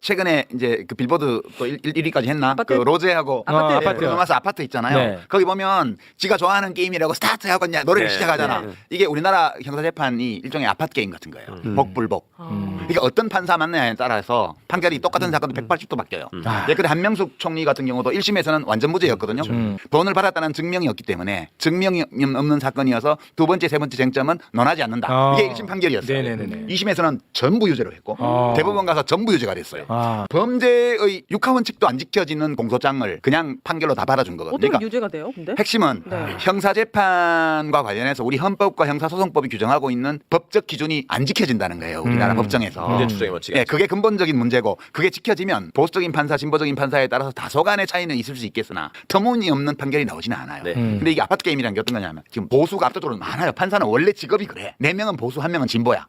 최근에 이제 그 빌보드 또 1위까지 했나? 아파트? 그 로제하고 아파트. 브루노마스 아파트 있잖아요. 네. 거기 보면 지가 좋아하는 게임이라고 스타트 하고 그냥 노래를 네. 시작하잖아. 네. 이게 우리나라 형사재판이 일종의 아파트 게임 같은 거예요. 복불복. 그러니까 어떤 판사 만나냐에 따라서 판결이 똑같은 사건도 180도 바뀌어요. 예컨대 한명숙 총리 같은 경우도 1심에서는 완전 무죄였거든요. 돈을 받았다는 증명이 없기 때문에 증명이 없는 사건이어서 두 번째, 세 번째 쟁점은 논하지 않는다. 이게 1심 판결이었어요. 네네네. 2심에서는 전부 유죄로 했고 대법원 가서 전부 유죄가 됐어요. 범죄의 육하원칙도 안 지켜지는 공소장을 그냥 판결로 다 받아준 거거든요. 어떻게 그러니까 유죄가 돼요? 근데 핵심은 네. 형사재판과 관련해서 우리 헌법과 형사소송법이 규정하고 있는 법적 기준이 안 지켜진다는 거예요. 우리나라 법정에서. 문제 추정의 원칙. 예, 그게 근본적인 문제고 그게 지켜지면 보수적인 판사, 진보적인 판사에 따라서 다소간의 차이는 있을 수 있겠으나 터무니없는 판결이 나오지는 않아요. 네. 근데 이게 아파트 게임이라는 게 어떤 거냐면 지금 보수가 압도적으로 많아요. 판사는 원래 직업이 그래. 4명은 보수, 1명은 진보야.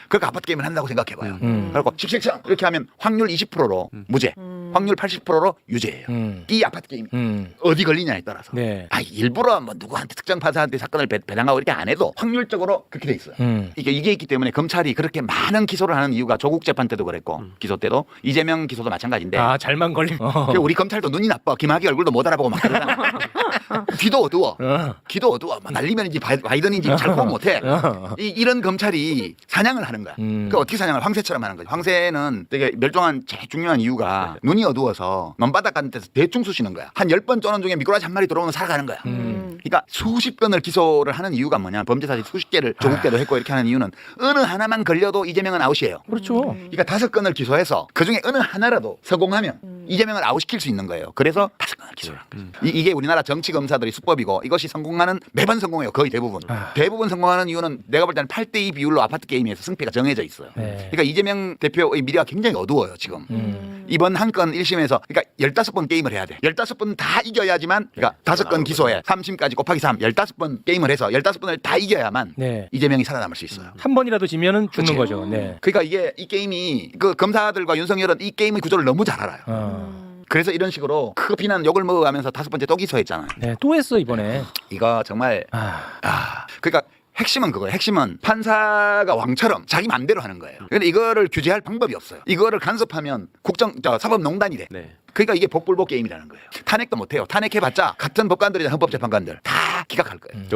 그러니까 아파트 게임을 한다고 생각해봐요. 그리고 씩씩청 이렇게 하면 확률 20%로 무죄, 확률 80%로 유죄예요. 이 아파트 게임 어디 걸리냐에 따라서. 네. 일부러 뭐 누구한테 특정 판사한테 사건을 배당하고 이렇게 안 해도 확률적으로 그렇게 돼 있어요. 이게 있기 때문에 검찰이 그렇게 많은 기소를 하는 이유가 조국 재판 때도 그랬고 기소 때도 이재명 기소도 마찬가지인데. 잘만 걸리면. 우리 검찰도 눈이 나빠. 김학의 얼굴도 못 알아보고 막 그러잖아. 귀도 어두워. 귀도 어두워. 막 날리면인지 바이든인지 잘 구분 못해. 이런 검찰이 사냥을 하는 거야. 그 어떻게 사냥을 황새처럼 하는 거지. 황새는 되게 멸종한 제일 중요한 이유가 눈이 어두워서 먼바닥 같은 데서 대충 쑤시는 거야. 한 10번 쪼는 중에 미꾸라지 한 마리 들어오면 살아가는 거야. 그러니까 수십 건을 기소를 하는 이유가 뭐냐. 범죄 사실 수십 개를 조국 때도 했고 이렇게 하는 이유는 어느 하나만 걸려도 이재명은 아웃이에요. 그렇죠. 그러니까 5건을 기소해서 그중에 어느 하나라도 성공하면 이재명을 아웃시킬 수 있는 거예요. 그래서 5건을 기소를 한 거죠. 이게 우리나라 정치 검사들의 수법이고 이것이 성공하는 매번 성공해요. 거의 대부분. 대부분 성공하는 이유는 내가 볼 때는 8대2 비율로 아파트 게임에서 승패가 정해져 있어요. 네. 그러니까 이재명 대표의 미래가 굉장히 어두워요. 지금. 이번 한 건 1심에서 그러니까 15번 게임을 해야 돼. 15번 다 이겨야지만 그러니까 5건 기소해. 3심까지 곱하기 3. 15번 게임을 해서 15번을 다 이겨야만 네. 이재명이 살아남을 수 있어요. 한 번이라도 지면은 죽는 그치. 거죠. 네. 그러니까 이 게임이 그 검사들과 윤석열은 이 게임의 구조를 너무 잘 알아요. 그래서 이런 식으로 크 비난 욕을 먹어가면서 5번째 또 기소했잖아요. 네, 또 했어 이번에. 이거 정말 그러니까 핵심은 그거예요. 핵심은 판사가 왕처럼 자기 마음대로 하는 거예요. 그런데 이거를 규제할 방법이 없어요. 이거를 간섭하면 사법농단이래. 네. 그러니까 이게 복불복 게임이라는 거예요. 탄핵도 못해요. 탄핵해봤자 같은 법관들이나 헌법재판관들 다 기각할 거예요.